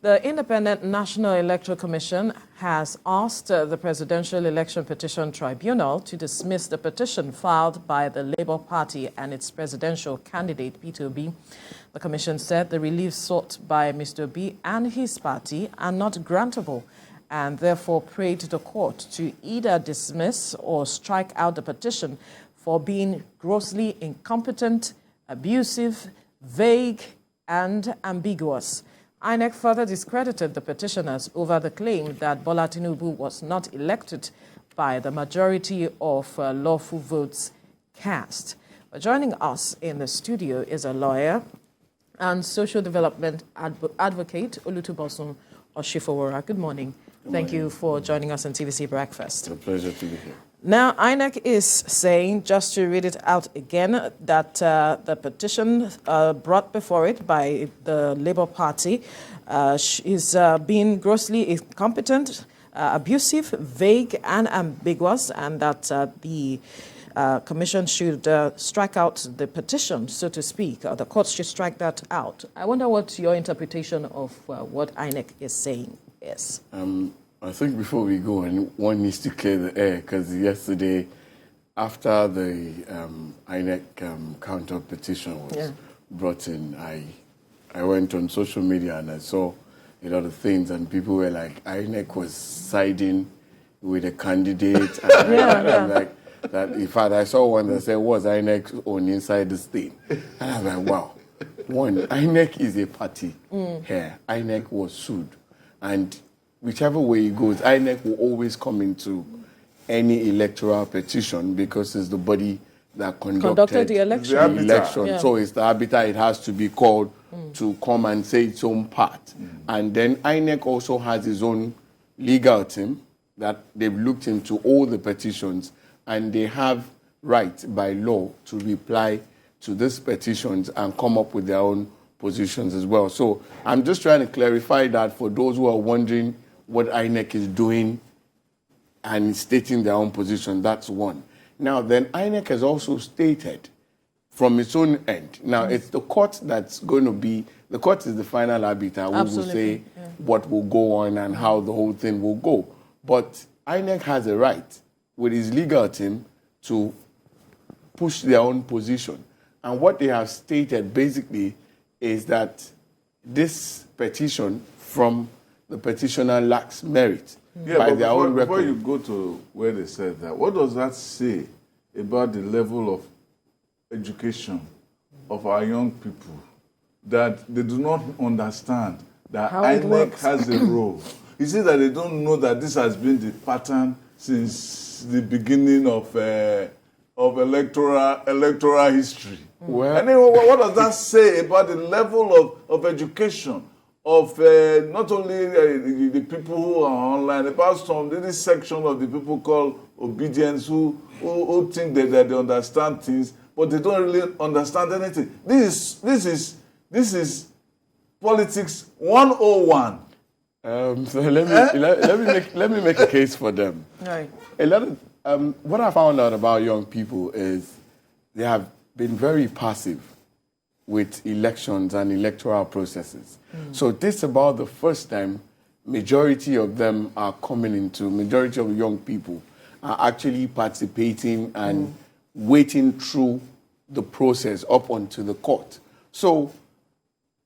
The Independent National Electoral Commission has asked the Presidential Election Petition Tribunal to dismiss the petition filed by the Labour Party and its presidential candidate, Peter Obi. The Commission said the relief sought by Mr. Obi and his party are not grantable, and therefore prayed to the court to either dismiss or strike out the petition for being grossly incompetent, abusive, vague, and ambiguous. INEC further discredited the petitioners over the claim that Bola Tinubu was not elected by the majority of lawful votes cast. Joining us in the studio is a lawyer and social development advocate, Olutobosun Oshifowora. Good morning. Thank you for joining us on TVC Breakfast. It's a pleasure to be here. Now, INEC is saying, just to read it out again, that the petition brought before it by the Labour Party is being grossly incompetent, abusive, vague, and ambiguous, and that the Commission should strike out the petition, so to speak, or the courts should strike that out. I wonder what your interpretation of what INEC is saying is. I think before we go, one needs to clear the air, because yesterday, after the INEC counter petition was brought in, I went on social media and I saw a lot of things, and people were like, INEC was siding with a candidate. And I'm like, that. In fact, I saw one that said, was INEC on inside this thing? And I was like, wow. One, INEC is a party here. INEC was sued. And whichever way it goes, INEC will always come into any electoral petition because it's the body that conducted the election. Yeah. So it's the arbiter. It has to be called to come and say its own part. And then INEC also has its own legal team that they've looked into all the petitions, and they have right by law to reply to these petitions and come up with their own positions as well. So I'm just trying to clarify that for those who are wondering what INEC is doing and stating their own position. That's one. Now, then INEC has also stated from its own end. Now, it's the court that's going to be, the court is the final arbiter who will say what will go on and how the whole thing will go. But INEC has a right with his legal team to push their own position. And what they have stated basically is that this petition from the petitioner lacks merit by their own record. Before you go to where they said that, what does that say about the level of education of our young people, that they do not understand that INEC has a role? Is it that they don't know that this has been the pattern since the beginning of electoral history? Well, and then what does that say about the level of education of not only the people who are online, about this section of the people called obedience who think that they understand things, but they don't really understand anything. This is politics 101. So let me make a case for them. Right. A lot of what I found out about young people is they have been very passive with elections and electoral processes. So this is about the first time majority of them are coming into, majority of young people are actually participating and waiting through the process up onto the court. So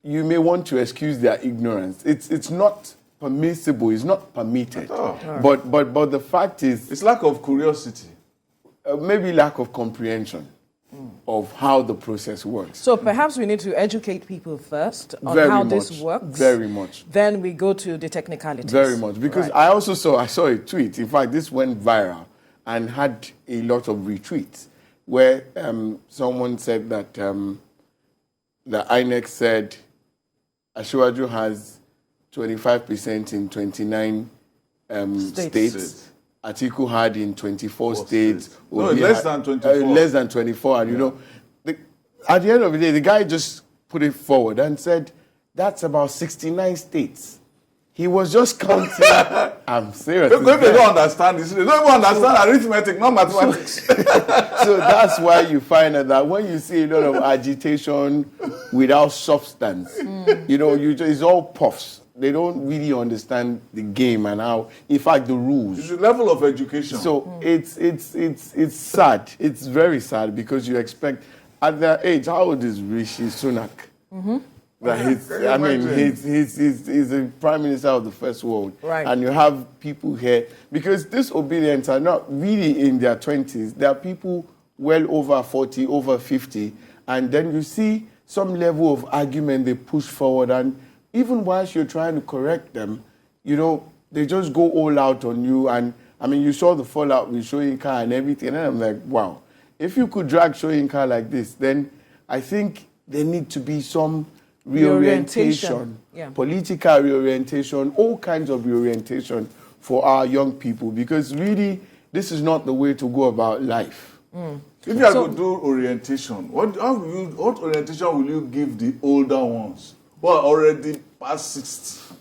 you may want to excuse their ignorance. It's not permissible, it's not permitted. But the fact is, it's lack of curiosity. Maybe lack of comprehension of how the process works. So perhaps we need to educate people first on how this works. Very much. Then we go to the technicalities. Very much. Because I saw a tweet. In fact, this went viral and had a lot of retweets where someone said that the INEC said Asiwaju has 25% in 29 states. Atiku had in 24 states. No, less than 24. Less than 24. And, you know, at the end of the day, the guy just put it forward and said, that's about 69 states. He was just counting. I'm serious. If they don't understand this, they don't even understand arithmetic, not mathematics. So that's why you find out that when you see a lot of agitation without substance, you know, it's all puffs. really understand the game and how, in fact, the rules. It's the level of education. So it's sad. It's very sad because you expect at their age. How old is Rishi Sunak? That he's the prime minister of the first world, right? And you have people here because disobedience are not really in their 20s. There are people well over 40, over 50, and then you see some level of argument they push forward, and even whilst you're trying to correct them, you know, they just go all out on you. And I mean, you saw the fallout with Soyinka and everything, and I'm like, wow, if you could drag Soyinka like this, then I think there need to be some reorientation, political reorientation, all kinds of reorientation for our young people, because really, this is not the way to go about life. If you have to do orientation, what orientation will you give the older ones who are already past 60?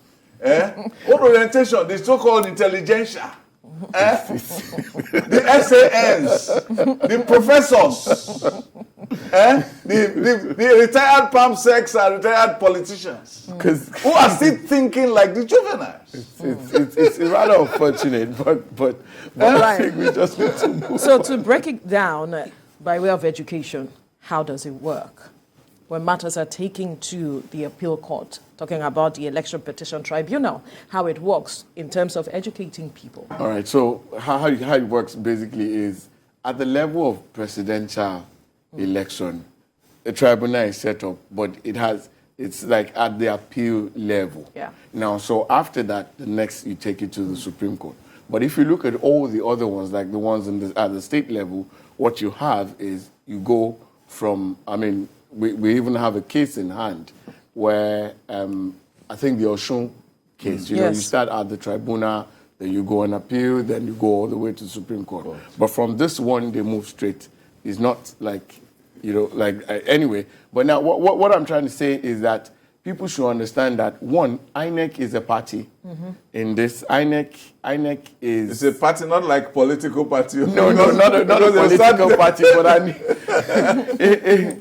What orientation? The so-called intelligentsia. The SANs, the professors, the retired palm sex and retired politicians who are still thinking like the juveniles. It's rather unfortunate, but I think we just need to move. So to break it down by way of education, how does it work? When matters are taken to the appeal court, talking about the Election Petition Tribunal, how it works in terms of educating people. All right, so how it works basically is at the level of presidential election, the tribunal is set up, but it's like at the appeal level. Yeah. Now, so after that, the next you take it to the Supreme Court. But if you look at all the other ones, like the ones at the state level, what you have is you go from, I mean, we even have a case in hand where I think the Oshun case, you know, you start at the tribunal, then you go on appeal, then you go all the way to the Supreme Court. But from this one, they move straight. It's not like, you know, like, anyway. But now what I'm trying to say is that people should understand that, one, INEC is a party in this. INEC is... It's a party, not like political party. No, not a political party, but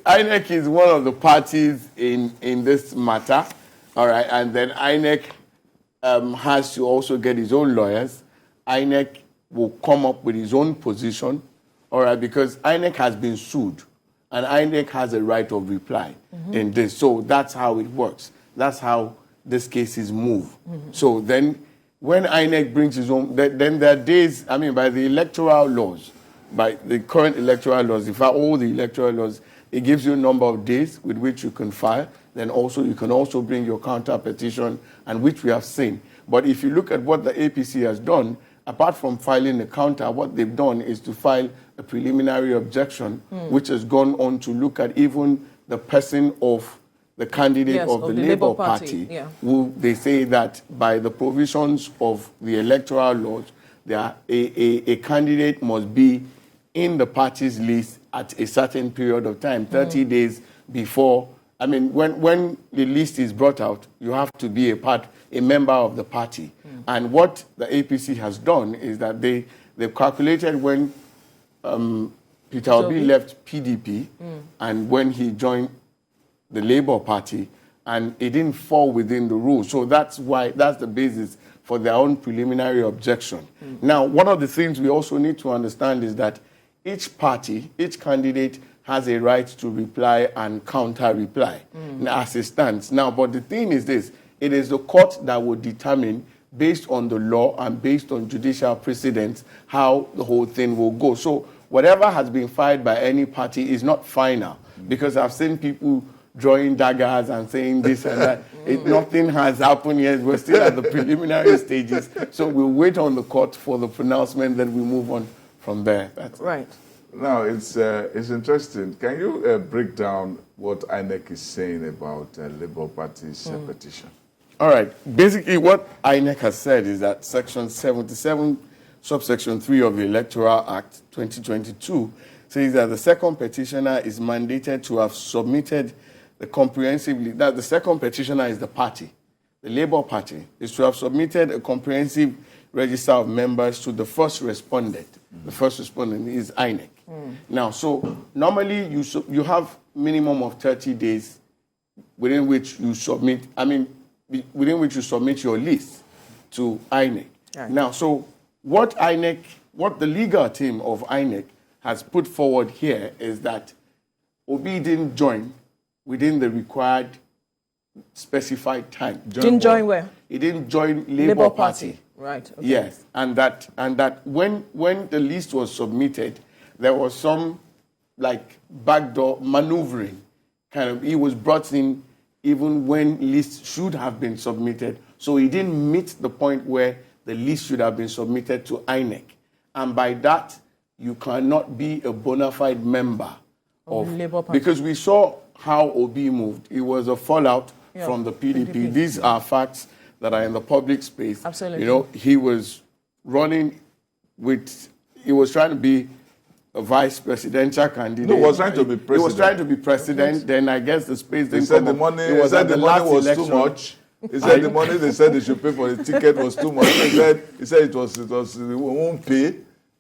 INEC is one of the parties in this matter, all right? And then INEC has to also get his own lawyers. INEC will come up with his own position, all right, because INEC has been sued. And INEC has a right of reply in this. So that's how it works. That's how these cases move. So then when INEC brings his own, then there are days, I mean, by the electoral laws, by the current electoral laws, in fact, all the electoral laws, it gives you a number of days with which you can file. Then also, you can also bring your counter petition, and which we have seen. But if you look at what the APC has done, apart from filing a counter, what they've done is to file a preliminary objection, which has gone on to look at even the person of the candidate of the Labour Party, who they say that by the provisions of the electoral laws, a candidate must be in the party's list at a certain period of time, 30 days before. I mean, when the list is brought out, you have to be a member of the party. And what the APC has done is that they've calculated when Peter Obi left PDP and when he joined the Labour Party, and it didn't fall within the rules. So that's the basis for their own preliminary objection. Now, one of the things we also need to understand is that each party, each candidate has a right to reply and counter-reply as it stands. Now, but the thing is this, it is the court that will determine, based on the law and based on judicial precedents, how the whole thing will go. So whatever has been filed by any party is not final, because I've seen people drawing daggers and saying this and that. Nothing has happened yet. We're still at the preliminary stages. So we'll wait on the court for the pronouncement, then we move on from there. That's right. Now, it's interesting. Can you break down what INEC is saying about Labour Party's petition? All right. Basically, what INEC has said is that Section 77, subsection 3 of the Electoral Act 2022 says that the second petitioner is mandated to have submitted the comprehensive, that the second petitioner is the party. The Labour Party is to have submitted a comprehensive register of members to the first respondent. The first respondent is INEC. Now, so normally you have minimum of 30 days within which you submit. I mean, within which you submit your list to INEC. Right. Now, so what the legal team of INEC has put forward here is that Obi didn't join within the required specified time. Didn't join where? He didn't join Labour Party. Right. Okay. Yes, and that when the list was submitted, there was some like backdoor maneuvering. Kind of, he was brought in even when lists should have been submitted. So he didn't meet the point where the list should have been submitted to INEC. And by that, you cannot be a bona fide member of Labour Party. Because we saw how Obi moved. It was a fallout from the PDP. These are facts that are in the public space. Absolutely. You know, he was running he was trying to be a vice presidential candidate. No, he was trying to be president. He was trying to be president. Then I guess the space didn't He said come the up. money, It was he said at the last money was election. too much. He said the money they said they should pay for the ticket was too much. He said it was we won't pay.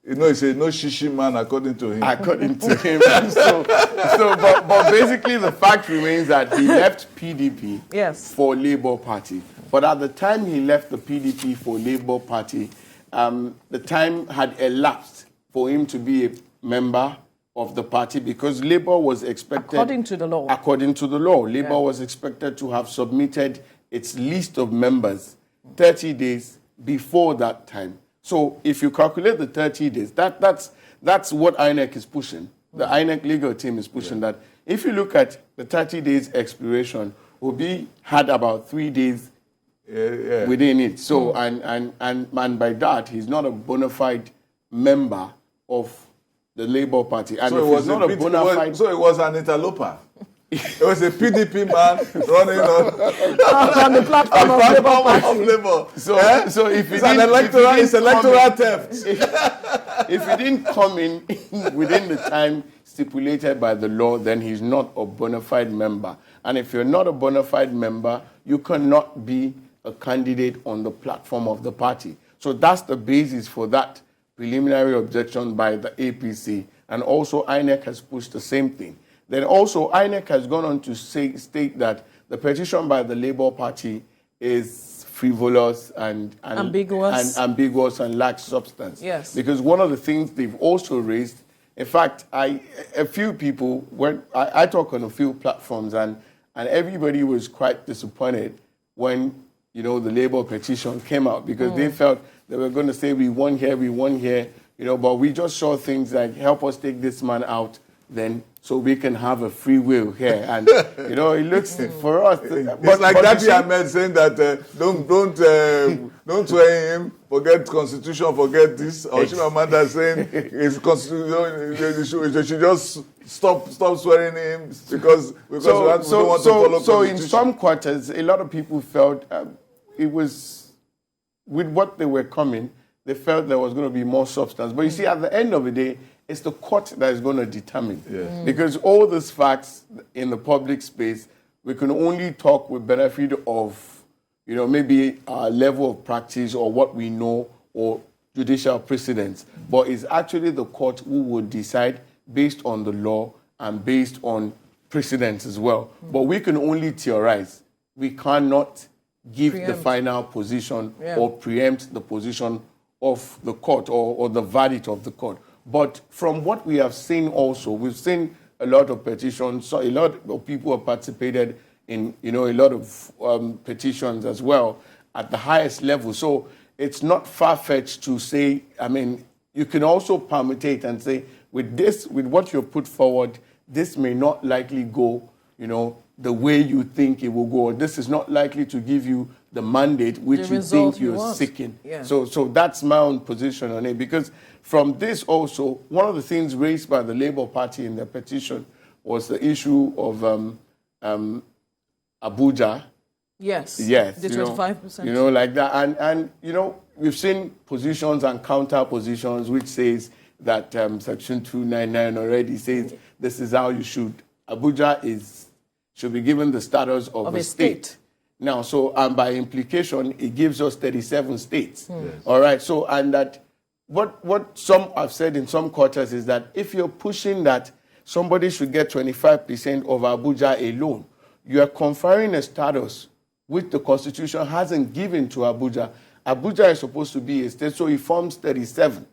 You know, he said no shishi man according to him. According to him. But basically the fact remains that he left PDP for Labour Party. But at the time he left the PDP for Labour Party, the time had elapsed for him to be a member of the party because Labour was expected... According to the law. According to the law. Labour was expected to have submitted its list of members 30 days before that time. So if you calculate the 30 days, that's what INEC is pushing. The INEC legal team is pushing that. If you look at the 30 days expiration, Obi had about 3 days within it. So and by that, he's not a bona fide member of the Labour Party. And so if it was not a bona fide... So it was an interloper. It was a PDP man running on the platform of Labour. So if it's electoral theft. If he didn't come in within the time stipulated by the law, then he's not a bona fide member. And if you're not a bona fide member, you cannot be a candidate on the platform of the party. So that's the basis for that preliminary objection by the APC. And also INEC has pushed the same thing. Then also, INEC has gone on to state that the petition by the Labour Party is frivolous and ambiguous and lacks substance. Yes. Because one of the things they've also raised, in fact, a few people, I talk on a few platforms, and everybody was quite disappointed when, you know, the Labour petition came out because they felt they were going to say we won here, you know, but we just saw things like help us take this man out, then so we can have a free will here. And, you know, it looks for us. It's like that Ahmed saying that don't swear him, forget constitution, forget this. Or Chimamanda saying it's constitution, they should just stop swearing him because we don't want to follow constitution. So in some quarters, a lot of people felt it was, with what they were coming, they felt there was going to be more substance. But you see, at the end of the day, it's the court that is going to determine. Yes. Because all these facts in the public space, we can only talk with benefit of, you know, maybe our level of practice or what we know or judicial precedents. But it's actually the court who would decide based on the law and based on precedents as well. But we can only theorize. We cannot give the final position or preempt the position of the court or the verdict of the court. But from what we have seen also, we've seen a lot of petitions, so a lot of people have participated in, you know, a lot of petitions as well at the highest level. So it's not far-fetched to say, I mean, you can also permutate and say, with this, with what you've put forward, this may not likely go, you know, the way you think it will go. This is not likely to give you the mandate which you think you're seeking. Yeah. So that's my own position on it. Because from this also, one of the things raised by the Labour Party in their petition was the issue of Abuja. Yes. Yes. The 25%. You know, like that. And you know, we've seen positions and counter positions which says that Section 299 already says this is how you should. Abuja should be given the status of a state. Now, so by implication, it gives us 37 states. Yes. All right. So, and that what some have said in some quarters is that if you're pushing that somebody should get 25% of Abuja alone, you are conferring a status which the Constitution hasn't given to Abuja. Abuja is supposed to be a state, so it forms 37.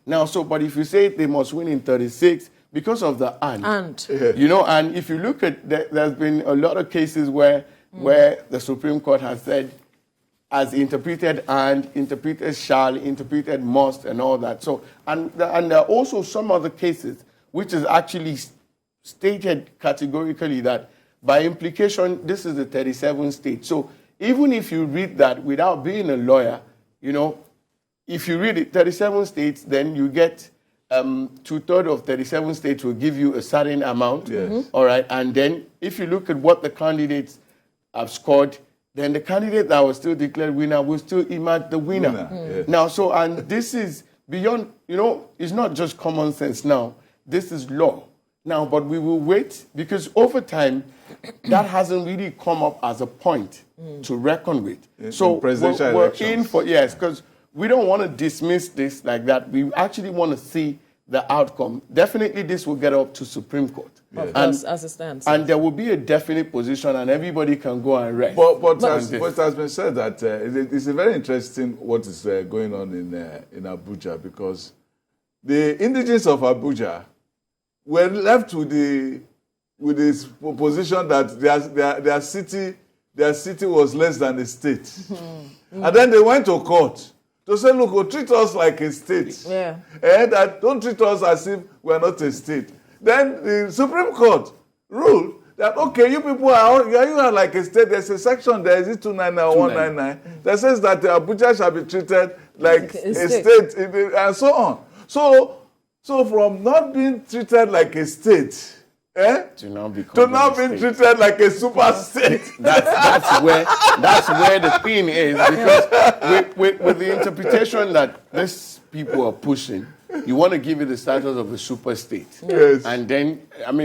Now, but if you say they must win in 36, because of the and. And if you look at, there's been a lot of cases where the Supreme Court has said, as interpreted and, interpreted shall, interpreted must, and all that. So, and there are also some other cases which is actually stated categorically that by implication, this is the 37th state. So even if you read that without being a lawyer, if you read it, 37 states, then you get 2/3 of 37 states will give you a certain amount. Yes. All right. And then if you look at what the candidates have scored, then the candidate that was still declared winner will still emerge the winner. Yes. Now, and this is beyond, it's not just common sense now. This is law. Now, but we will wait because over time, that hasn't really come up as a point to reckon with. So we're in for, yes, because we don't want to dismiss this like that. We actually want to see the outcome. Definitely this will get up to Supreme Court. Yes. And, as it stands. And there will be a definite position and everybody can go and rest. But it has been said that it's a very interesting what is going on in Abuja, because the indigents of Abuja were left with this position that their city was less than a state. And then they went to court to say, look, treat us like a state. Yeah. And that don't treat us as if we're not a state. Then the Supreme Court ruled that, okay, you people are like a state. There's a section there, is it 299 or 199, that says that Abuja shall be treated like a state, and so on. So from not being treated like a state, to now being treated like a super state. That's where the thing is, because with the interpretation that these people are pushing, you want to give it the status of a super state. Yes. And then,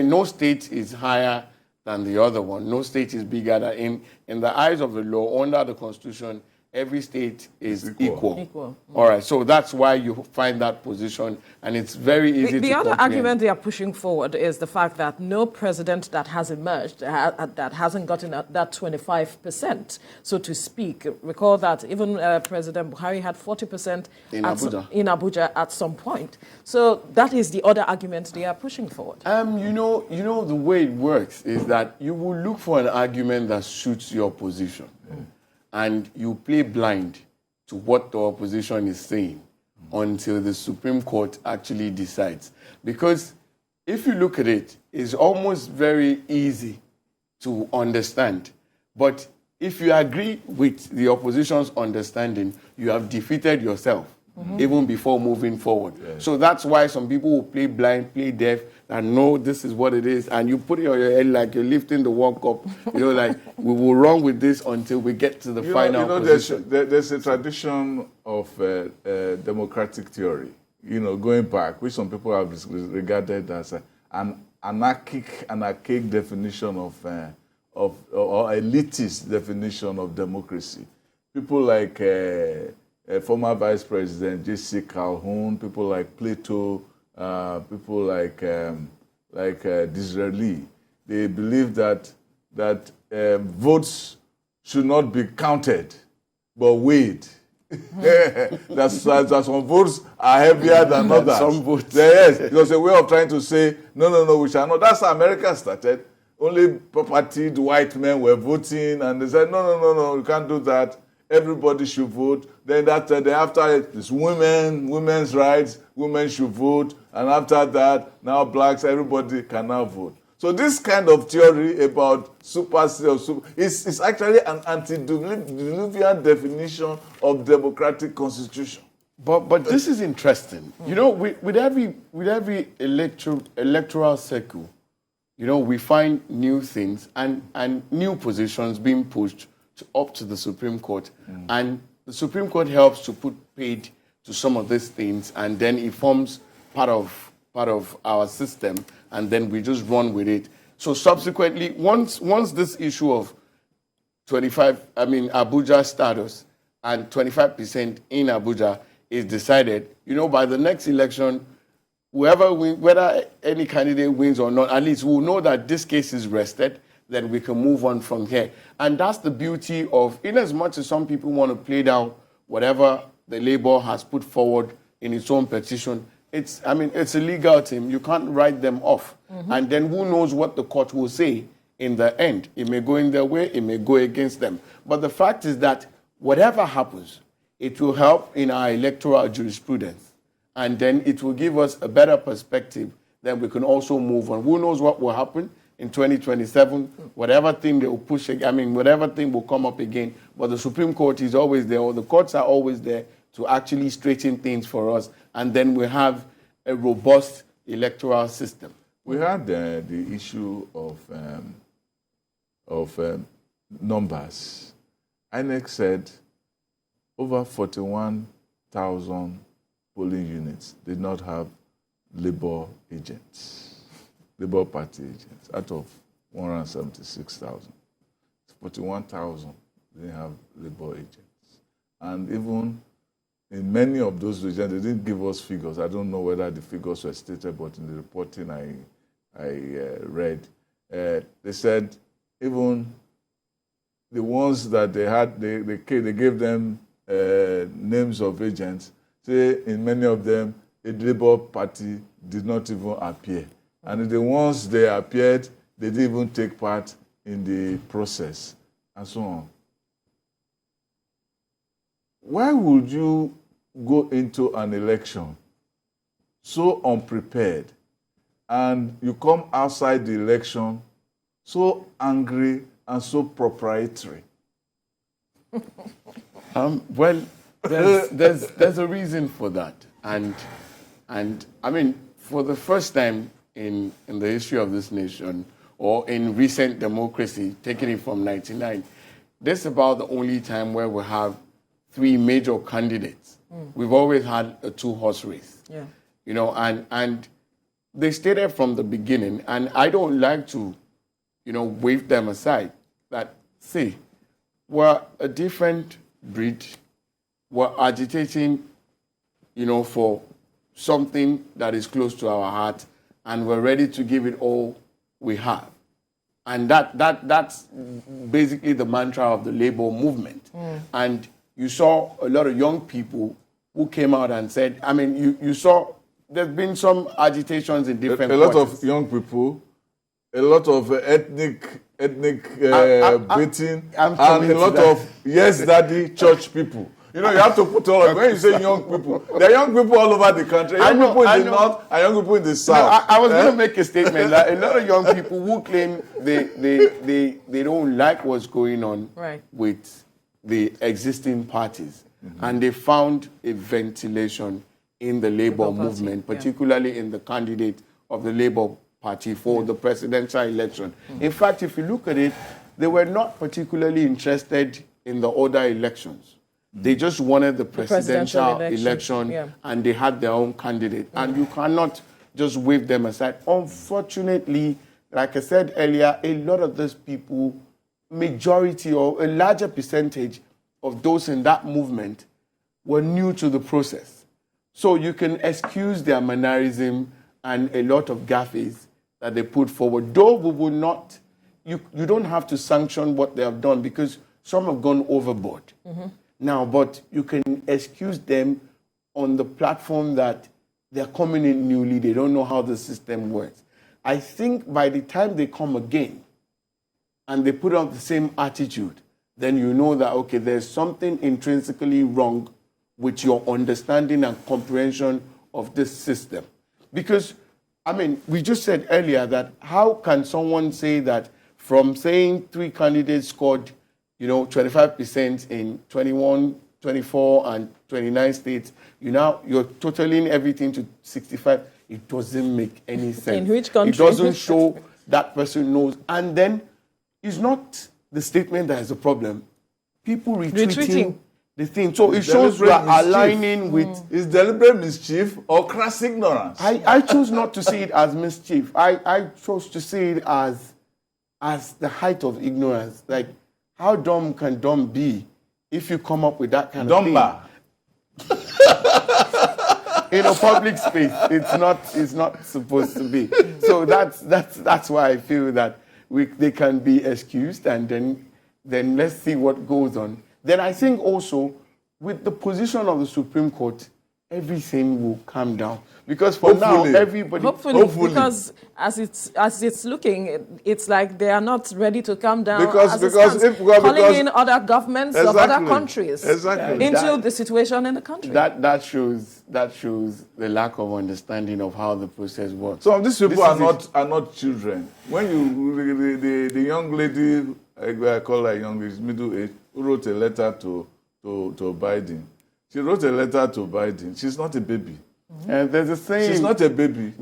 no state is higher than the other one. No state is bigger than in the eyes of the law, under the Constitution, every state is equal. All right, so that's why you find that position, and it's very easy to The other comprehend. argument they are pushing forward is the fact that no president that has emerged that hasn't gotten that 25%, so to speak. Recall that even President Buhari had 40% in Abuja at some point. So that is the other argument they are pushing forward. The way it works is that you will look for an argument that suits your position. And you play blind to what the opposition is saying until the Supreme Court actually decides. Because if you look at it, it's almost very easy to understand. But if you agree with the opposition's understanding, you have defeated yourself, even before moving forward. Yeah. So that's why some people will play blind, play deaf, and know this is what it is. And you put it on your head like you're lifting the World Cup. Like, we will run with this until we get to the final position. There's a tradition of democratic theory, going back, which some people have regarded as an archaic definition of or elitist definition of democracy. People like former Vice President J.C. Calhoun, people like Plato, people like Disraeli, they believe that votes should not be counted, but weighed. That some votes are heavier than others. Some votes. Yes, it was a way of trying to say, no, we shall not. That's how America started. Only propertied white men were voting, and they said, no, you can't do that. Everybody should vote. Then after it's women's rights, women should vote. And after that, now blacks, everybody can now vote. So this kind of theory about is actually an antediluvian definition of democratic constitution. But this is interesting. With every electoral cycle, we find new things and new positions being pushed up to the Supreme Court. And the Supreme Court helps to put paid to some of these things, and then it forms part of our system, and then we just run with it. So subsequently, once this issue of Abuja status and 25% in Abuja is decided, by the next election, whether any candidate wins or not, at least we'll know that this case is rested, then we can move on from here. And that's the beauty of, in as much as some people want to play down whatever the Labour has put forward in its own petition, it's a legal team. You can't write them off. And then who knows what the court will say in the end. It may go in their way, it may go against them. But the fact is that whatever happens, it will help in our electoral jurisprudence. And then it will give us a better perspective. Then we can also move on. Who knows what will happen in 2027? Whatever thing they will push, whatever thing will come up again. But the Supreme Court is always there, or the courts are always there to actually straighten things for us. And then we have a robust electoral system. We had the issue of numbers. INEC said over 41,000 polling units did not have Labour agents, Labour Party agents, out of 176,000. 41,000 didn't have Labour agents. And even in many of those regions, they didn't give us figures. I don't know whether the figures were stated, but in the reporting I read, they said even the ones that they had, they gave them names of agents. Say in many of them, a Labour Party did not even appear. And the ones they appeared, they didn't even take part in the process, and so on. Why would you go into an election so unprepared and you come outside the election so angry and so proprietary? Well, there's a reason for that. And I mean, for the first time in the history of this nation, or in recent democracy, taking it from 99, this is about the only time where we have three major candidates. We've always had a two-horse race. Yeah. You know, and they stated from the beginning, and I don't like to, wave them aside, that, see, we're a different breed. We're agitating, for something that is close to our heart, and we're ready to give it all we have. And that's basically the mantra of the Labour movement. And you saw a lot of young people who came out and said, you saw there's been some agitations in different A lot of young people, a lot of ethnic Britain, and a lot of yes daddy church people. You have to put all of, when you say young people, there are young people all over the country. Young people in the north and young people in the south. No, I was going to make a statement that a lot of young people who claim they don't like what's going on with the existing parties. And they found a ventilation in the Labour movement, particularly in the candidate of the Labour Party for the presidential election. In fact, if you look at it, they were not particularly interested in the other elections. They just wanted the presidential election and they had their own candidate. And you cannot just wave them aside. Unfortunately, like I said earlier, a lot of those people, majority or a larger percentage of those in that movement were new to the process. So you can excuse their mannerism and a lot of gaffes that they put forward. Though we will not, you don't have to sanction what they have done because some have gone overboard. Now, but you can excuse them on the platform that they're coming in newly, they don't know how the system works. I think by the time they come again and they put on the same attitude, then you know that, okay, there's something intrinsically wrong with your understanding and comprehension of this system. Because, we just said earlier that how can someone say that from saying three candidates scored 25% in 21, 24, and 29 states, you're totaling everything to 65. It doesn't make any sense. In which country? It doesn't show that person knows. And then it's not the statement that is the problem. People retweeting the thing. So it shows we are aligning with... Is deliberate mischief or crass ignorance? I choose not to see it as mischief. I chose to see it as the height of ignorance. Like, how dumb can dumb be if you come up with that kind of thing? In a public space, it's not supposed to be. So that's why I feel that they can be excused, and then let's see what goes on. Then I think also with the position of the Supreme Court, everything will calm down. Because for Hopefully. now, everybody... Hopefully, because as it's looking, it's like they are not ready to calm down. Calling in other governments of other countries into the situation in the country. That shows the lack of understanding of how the process works. Some of these people are not children. When the young lady, I call her young lady, middle age, who wrote a letter to Biden. She wrote a letter to Biden. She's not a baby. There's a saying. She's not a baby.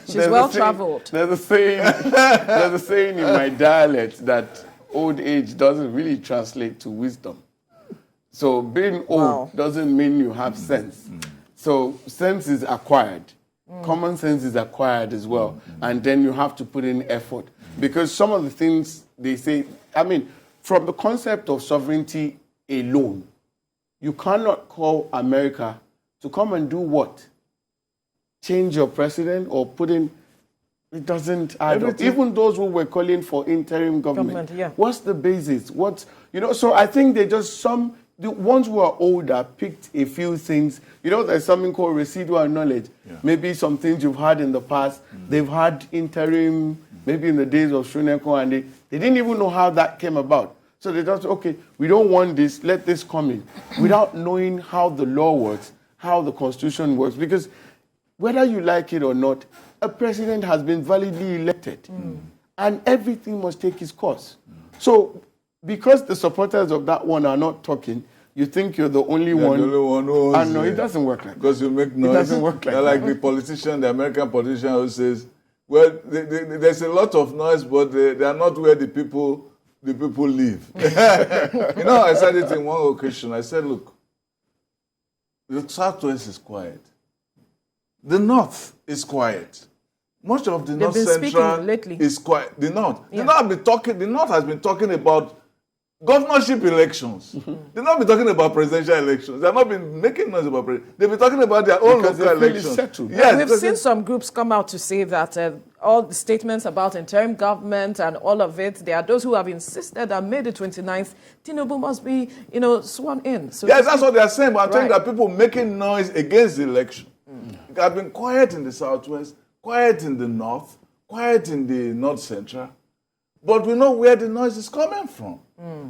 She's well traveled. There's a saying in my dialect that old age doesn't really translate to wisdom. So being old doesn't mean you have sense. So sense is acquired. Common sense is acquired as well. And then you have to put in effort. Because some of the things they say, I mean, from the concept of sovereignty alone, you cannot call America to come and do what? Change your president or put in... It doesn't add up. Even those who were calling for interim government. What's the basis? So I think they just the ones who are older picked a few things. There's something called residual knowledge. Maybe some things you've had in the past. They've had interim, maybe in the days of Shuneko, and they didn't even know how that came about. So they just, okay, we don't want this, let this come in, without knowing how the law works, how the Constitution works. Because whether you like it or not, a president has been validly elected. And everything must take its course. So because the supporters of that one are not talking, you think you're the only one. The only one and no, it doesn't work like that. Because you make noise. It doesn't work like that. Like the politician, the American politician who says, well, there's a lot of noise, but they are not where the people live. I said it in one occasion. I said, look, the Southwest is quiet. The North is quiet. Much of the North Central is quiet. The North. The North has been talking about governorship elections. They've not been talking about presidential elections. They've not been making noise about presidential. They've been talking about their own local elections. Yes, we've seen some groups come out to say that all the statements about interim government and all of it, there are those who have insisted that May the 29th, Tinubu must be, sworn in. So yes, that's what they are saying. But I'm telling you that people making noise against the election. It has been quiet in the Southwest, quiet in the North, quiet in the North Central. But we know where the noise is coming from.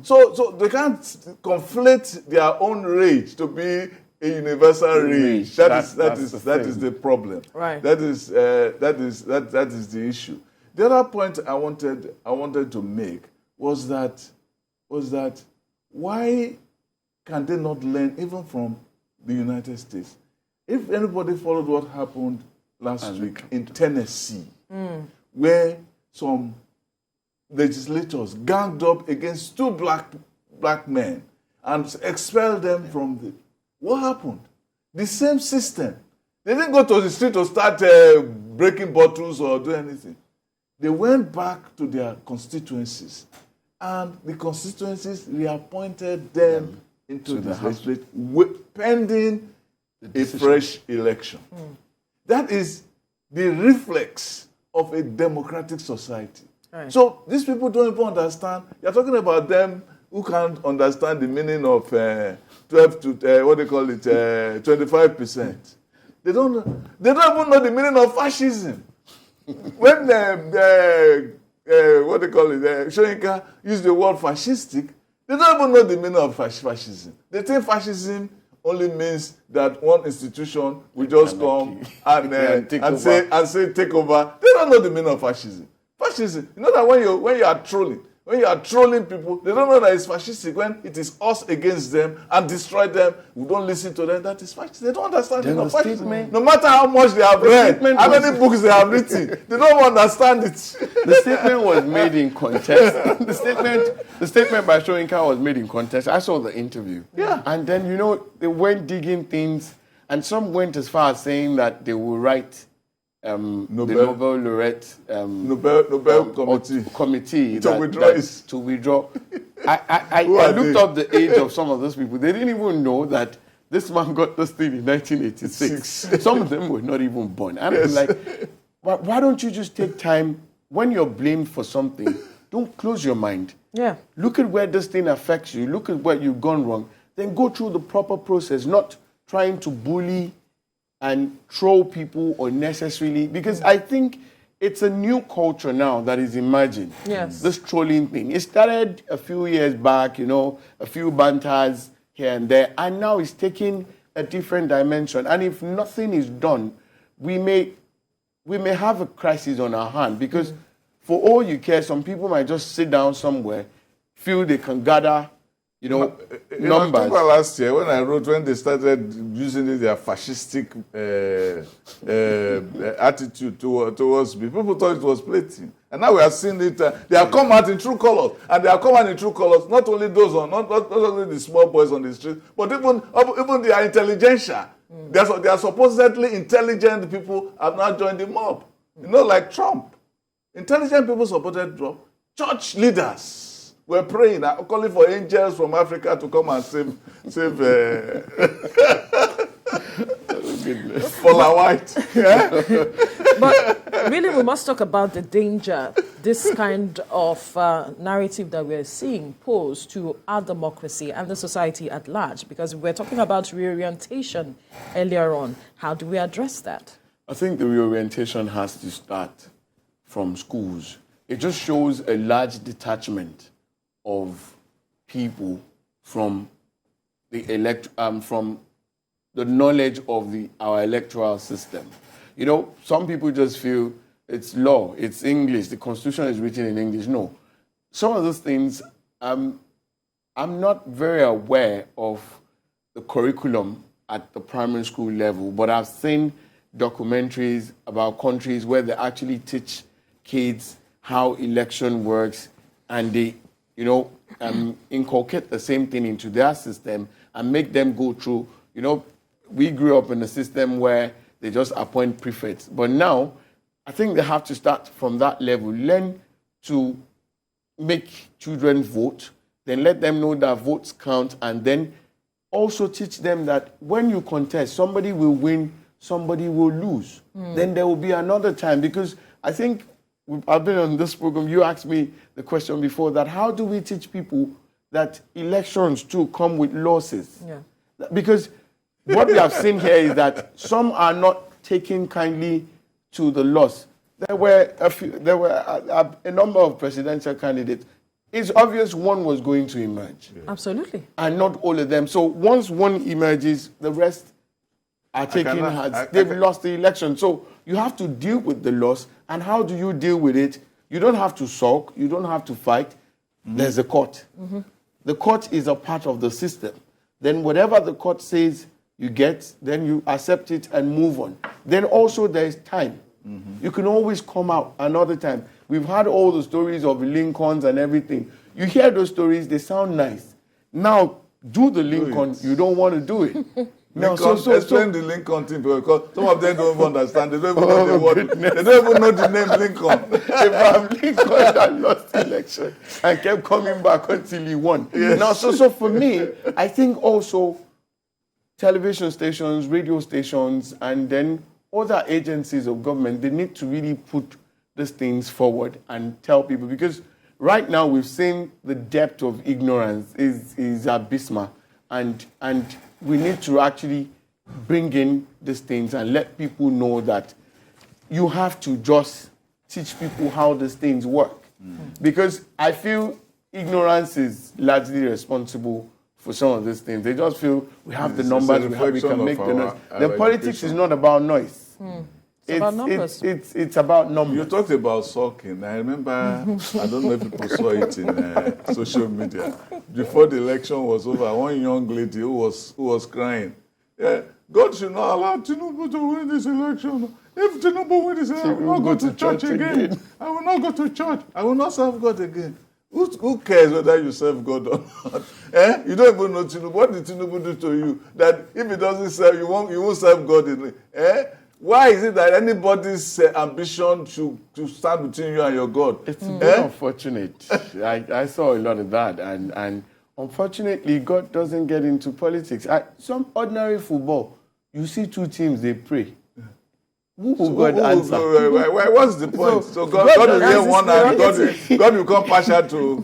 So they can't conflate their own rage to be a universal rage. That is the problem. Right. That is the issue. The other point I wanted to make was that why can they not learn even from the United States? If anybody followed what happened last week in Tennessee, where some legislators ganged up against two black men and expelled them from the... What happened? The same system. They didn't go to the street to start breaking bottles or do anything. They went back to their constituencies, and the constituencies reappointed them into the legislature pending a fresh election. That is the reflex of a democratic society. Right. So these people don't even understand. You're talking about them who can't understand the meaning of 12 to 25%. They don't even know the meaning of fascism. When Shoyinka used the word fascistic, they don't even know the meaning of fascism. They think fascism only means that one institution will just come and say take over. They don't know the meaning of fascism. Fascism, you know that when you are trolling people, they don't know that it's fascistic. When it is us against them and destroy them, we don't listen to them, that is fascistic. They don't understand the fascism. No matter how much they have read, how many books they have written, they don't understand it. The statement was made in context. The statement by Shoyinka was made in context. I saw the interview. Yeah. And then, they went digging things, and some went as far as saying that they will write the Nobel laureate Nobel committee to withdraw. I looked up the age of some of those people. They didn't even know that this man got this thing in 1986. Some of them were not even born. And I'm like, why don't you just take time when you're blamed for something, don't close your mind. Yeah. Look at where this thing affects you. Look at where you've gone wrong. Then go through the proper process, not trying to bully and troll people unnecessarily. Because I think it's a new culture now that is emerging. Yes. This trolling thing. It started a few years back, a few banters here and there, and now it's taking a different dimension. And if nothing is done, we may have a crisis on our hand, because for all you care, some people might just sit down somewhere, feel they can gather, numbers. October last year, when they started using their fascistic attitude towards me, people thought it was plaything. And now we are seeing it. They have come out in true colors, and they are coming out in true colors. Not only those not only the small boys on the street, but even the intelligentsia. They are supposedly intelligent people have now joined the mob. Like Trump. Intelligent people supported Trump. Church leaders were praying, calling for angels from Africa to come and save Paula White. But really, we must talk about the danger this kind of narrative that we're seeing pose to our democracy and the society at large. Because we're talking about reorientation earlier on. How do we address that? I think the reorientation has to start from schools. It just shows a large detachment of people from the knowledge of our electoral system. Some people just feel it's law, it's English, the Constitution is written in English. No. Some of those things, I'm not very aware of the curriculum at the primary school level, but I've seen documentaries about countries where they actually teach kids how election works, and they inculcate the same thing into their system and make them go through. We grew up in a system where they just appoint prefects. But now, I think they have to start from that level. Learn to make children vote, then let them know that votes count, and then also teach them that when you contest, somebody will win, somebody will lose. Then there will be another time, because I think I've been on this program, you asked me the question before that, how do we teach people that elections too come with losses? Yeah. Because what we have seen here is that some are not taking kindly to the loss. There were a number of presidential candidates. It's obvious one was going to emerge. Yeah. Absolutely. And not all of them. So once one emerges, the rest are taking heads. They've lost the election. So you have to deal with the loss. And how do you deal with it? You don't have to sulk. You don't have to fight. There's a court. The court is a part of the system. Then whatever the court says you get, then you accept it and move on. Then also there is time. You can always come out another time. We've had all the stories of Lincolns and everything. You hear those stories, they sound nice. Now, do the Lincoln, you don't want to do it. Now, explain the Lincoln thing, because some of them don't even understand. They don't even know the word. They don't even know the name Lincoln. Abraham Lincoln that lost the election and kept coming back until he won. Yes. Now, so for me, I think also television stations, radio stations, and then other agencies of government, they need to really put these things forward and tell people, because right now we've seen the depth of ignorance is abysmal, and we need to actually bring in these things and let people know that you have to just teach people how these things work. Because I feel ignorance is largely responsible for some of these things. They just feel we have the numbers, we can make the noise. The politics is not about noise. It's about numbers. It's about numbers. You talked about sulking. I remember, I don't know if people saw it in social media. Before the election was over, one young lady who was crying. Yeah, God should not allow Tinubu to win this election. If Tinubu wins this election, I will not go to church again. I will not go to church. I will not serve God again. Who cares whether you serve God or not? You don't even know Tinubu. What did Tinubu do to you? That if he doesn't serve, you won't serve God in it. Why is it that anybody's ambition to stand between you and your God? It's unfortunate. I saw a lot of that, and unfortunately, God doesn't get into politics. Some ordinary football, you see two teams, they pray. who will God answer? What's the point? So God will hear one and God will come partial to...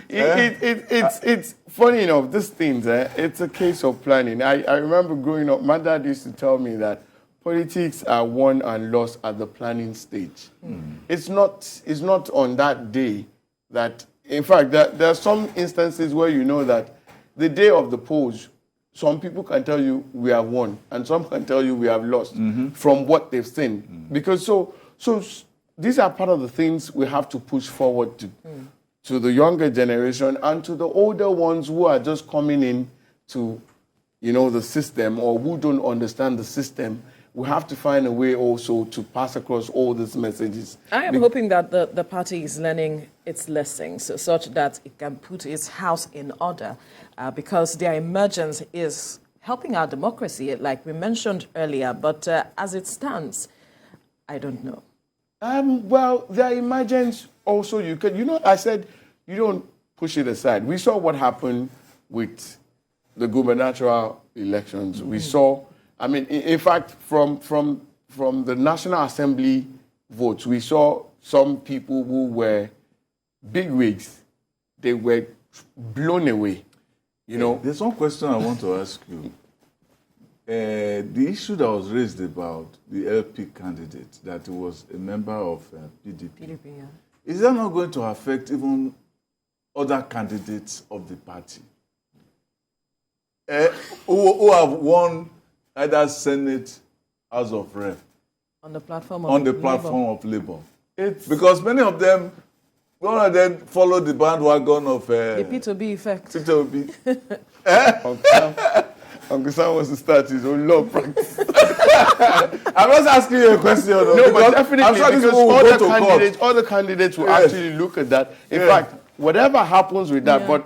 It's funny enough, these things, it's a case of planning. I remember growing up, my dad used to tell me that politics are won and lost at the planning stage. It's not on that day that, in fact, there are some instances where you know that the day of the polls, some people can tell you we have won, and some can tell you we have lost from what they've seen. Because so these are part of the things we have to push forward to the younger generation and to the older ones who are just coming in to, the system, or who don't understand the system. We have to find a way also to pass across all these messages. I am hoping that the party is learning its lessons such that it can put its house in order, because their emergence is helping our democracy, like we mentioned earlier. But as it stands, I don't know. Well, their emergence also, I said you don't push it aside. We saw what happened with the gubernatorial elections. We saw, in fact, from the National Assembly votes, we saw some people who were bigwigs. They were blown away, There's one question I want to ask you. The issue that was raised about the LP candidate, that he was a member of PDP, yeah. Is that not going to affect even other candidates of the party who have won either Senate, House of Rep, on the platform of Labour? Because many of them, one of them followed the bandwagon of the P2B effect. P2B. Uncle Sam wants to start his own law practice. I'm just asking you a question. No, but definitely, I'm sure because all the candidates will actually look at that. In fact, whatever happens with that, but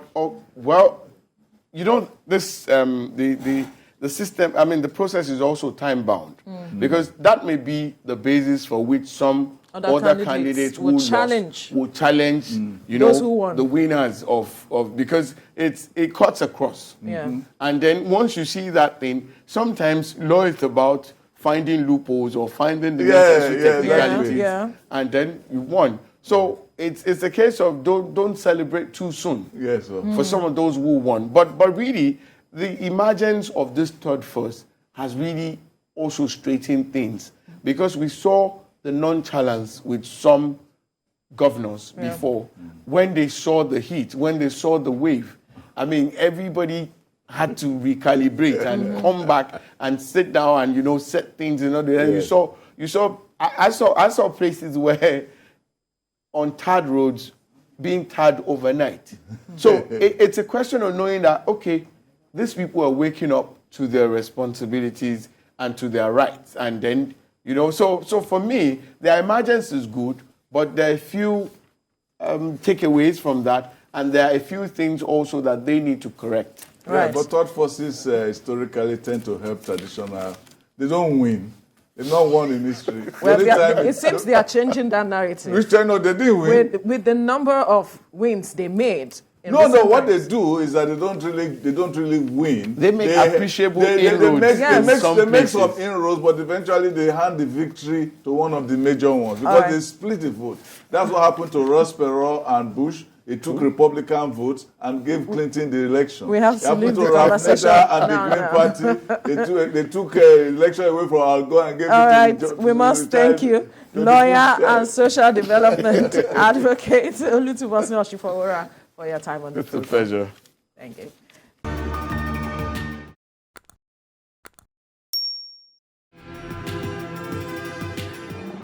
this the system. The process is also time bound because that may be the basis for which some other candidates will challenge. Those who won. The winners of because it cuts across. And then once you see that thing, sometimes law is about finding loopholes or finding the necessary technicalities, and then you won. So it's a case of don't celebrate too soon. Yes, sir. For some of those who won, but really the emergence of this third force has really also straightened things, because we saw the nonchalance with some governors before when they saw the heat, when they saw the wave. Everybody had to recalibrate and come back and sit down and set things in order. And I saw places where on tarred roads being tarred overnight. So it's a question of knowing that, okay, these people are waking up to their responsibilities and to their rights. And then, so for me, the emergence is good, but there are a few takeaways from that, and there are a few things also that they need to correct. Right. But third forces historically tend to help traditional. They don't win. They've not won in history. Well, it seems they are changing that narrative. Which time they didn't win. With the number of wins they made. What they do is that they don't really win. They make appreciable inroads. They make some inroads, but eventually they hand the victory to one of the major ones because they split the vote. That's what happened to Ross Perot and Bush. They took Republican votes and gave Clinton the election. We have to leave the conversation. And the Green Party, they took election away from Al Gore and gave it to we must thank you, lawyer and social development advocate Olutubosin Oshifowora, for your time on the program. It's a pleasure. Thank you.